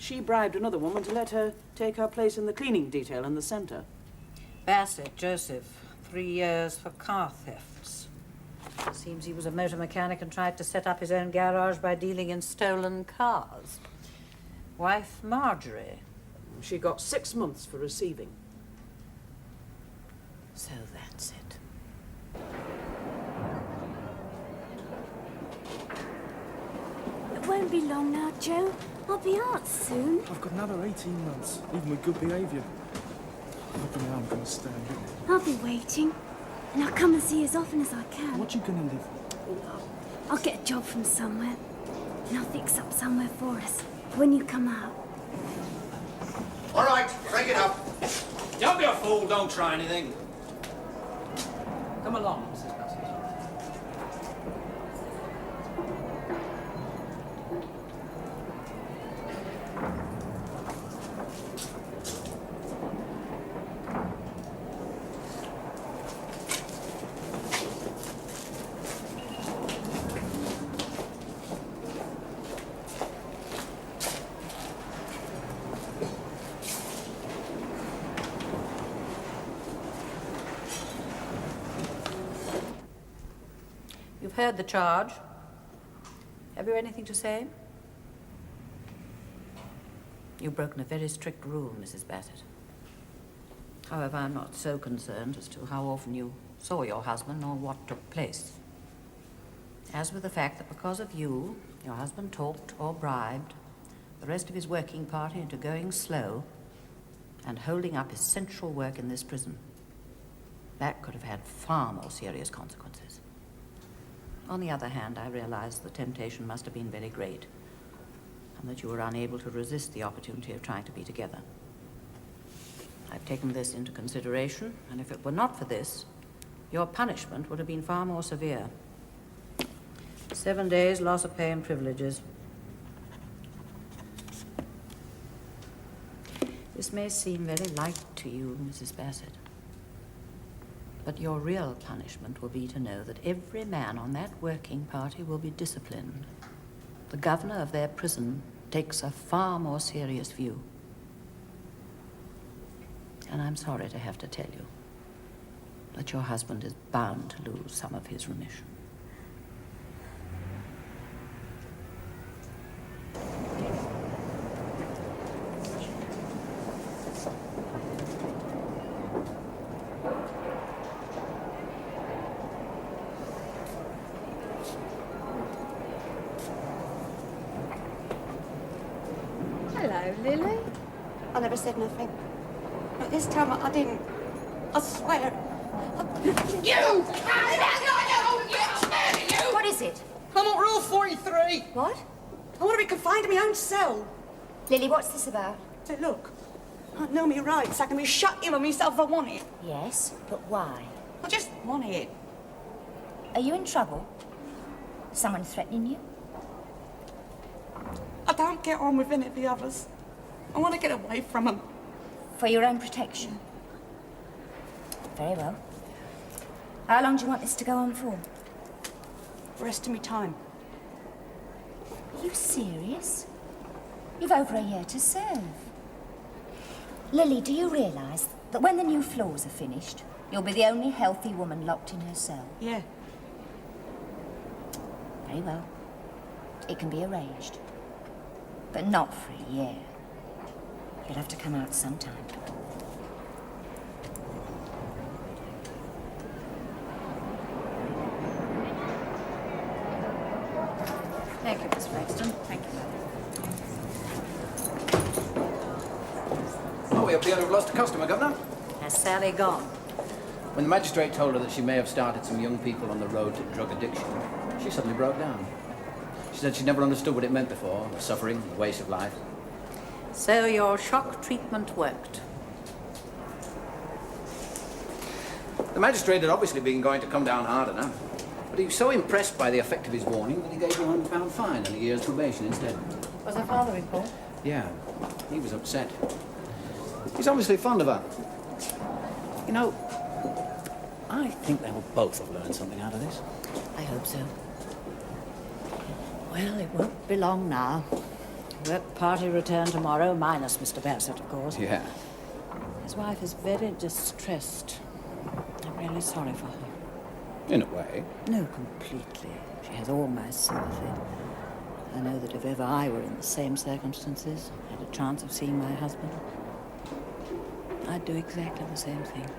She bribed another woman to let her take her place in the cleaning detail in the centre. Bassett, Joseph, 3 years for car thefts. Seems he was a motor mechanic and tried to set up his own garage by dealing in stolen cars. Wife, Marjorie. She got 6 months for receiving. So that's it. It won't be long now, Joe. I'll be out soon. I've got another 18 months, even with good behaviour. I don't know how I'm going to stand it. I'll be waiting. And I'll come and see you as often as I can. What you going to live? I'll get a job from somewhere. And I'll fix up somewhere for us when you come out. All right, break it up. Don't be a fool, don't try anything. Come along, Mrs. Bassett. You've heard the charge. Have you anything to say? You've broken a very strict rule, Mrs. Bassett. However, I'm not so concerned as to how often you saw your husband or what took place. As with the fact that because of you, your husband talked or bribed the rest of his working party into going slow and holding up essential work in this prison. That could have had far more serious consequences. On the other hand, I realized the temptation must have been very great, and that you were unable to resist the opportunity of trying to be together. I've taken this into consideration, and if it were not for this, your punishment would have been far more severe. 7 days loss of pay and privileges. This may seem very light to you, Mrs. Bassett. But your real punishment will be to know that every man on that working party will be disciplined. The governor of their prison takes a far more serious view. And I'm sorry to have to tell you that your husband is bound to lose some of his remission. Hello, Lily. I never said nothing. But this time I didn't. I swear. You! What is it? I'm on Rule 43. What? I want to be confined to my own cell. Lily, what's this about? Say, look, I know me rights. I can be shut in on myself if I want it. Yes, but why? I just want it. Are you in trouble? Someone threatening you? I don't get on with any of the others. I want to get away from them. For your own protection? Very well. How long do you want this to go on for? The rest of me time. Are you serious? You've over a year to serve. Lily, do you realise that when the new floors are finished, you'll be the only healthy woman locked in her cell? Yeah. Very well. It can be arranged. But not for a year. You'll have to come out sometime. Thank you, Miss Braxton. Thank you. Oh, we appear to have lost a customer, Governor. Has Sally gone? When the magistrate told her that she may have started some young people on the road to drug addiction, she suddenly broke down. She said she'd never understood what it meant before, the suffering, the waste of life. So your shock treatment worked. The magistrate had obviously been going to come down hard enough, but he was so impressed by the effect of his warning that he gave her a £100 fine and a year's probation instead. Was her father in court? Yeah, he was upset. He's obviously fond of her. You know, I think they will both have learned something out of this. I hope so. Well, it won't be long now. Work party return tomorrow, minus Mr. Bassett, of course. Yeah. His wife is very distressed. I'm really sorry for her. In a way. No, completely. She has all my sympathy. I know that if ever I were in the same circumstances, had a chance of seeing my husband, I'd do exactly the same thing.